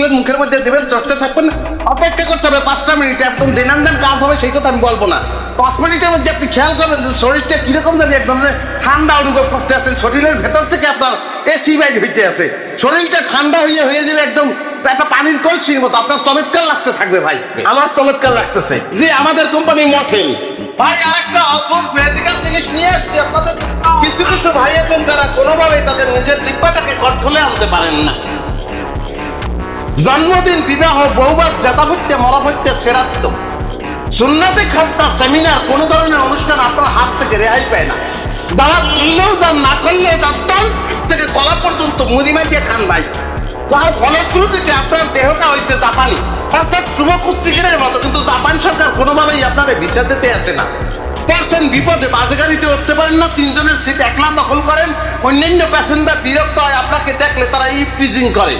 দেখলেন মুখের মধ্যে দেবেন, চষ্টে থাকবেন, অপেক্ষা করতে হবে 5টা মিনিট, একদম দেনান দেন কাজ হবে সেই কথা আমি বলবো না। 5 মিনিটের মধ্যে আপনি খেয়াল করবেন যে শরীরটা কিরকম জানি এক ধরনের ঠান্ডা অনুভব করতে আছেন, শরীরের ভেতর থেকে আপনার এসি বাইর হইতে আছে, শরীরটা ঠান্ডা হয়ে যাবে একদম একটা পানির কলসির মতো, আপনার চমৎকার লাগতে থাকবে ভাই। আমার চমৎকার লাগতেছে যে আমাদের কোম্পানি মটেল ভাই। আরেকটা অদ্ভুত ম্যাজিক্যাল জিনিস নিয়ে আসছি আপনাদের। কিছু কিছু ভাই আছেন যারা কোনোভাবেই তাদের নিজের জিহ্বাটাকে কন্ট্রোলে আনতে পারেন না। জন্মদিন, বিবাহ, বৌভাত, জাতাভত্য, মরাভত্য, শ্রাদ্ধ, সুন্নতে খাদ্যা, সেমিনার, কোন ধরনের অনুষ্ঠান আপনার হাত থেকে রেহাই পায় না। দাওয়াত করলেও যান, না করলেও যান, তল থেকে কলা পর্যন্ত মুড়ি মাইকে খান ভাই। যার ফলশ্রুতিতে আপনার দেহটা হয়েছে জাপানি, অর্থাৎ শুভ কুস্তিগিরের মতো। কিন্তু জাপান সরকার কোনোভাবেই আপনার ভিসা দিতে আসে না। পার্সেন বিপদে বাসে গাড়িতে উঠতে পারেন না, 3 জনের সিট একলা দখল করেন, অন্যান্য প্যাসেঞ্জার বিরক্ত হয় আপনাকে দেখলে, তারা ইভটিজিং করে।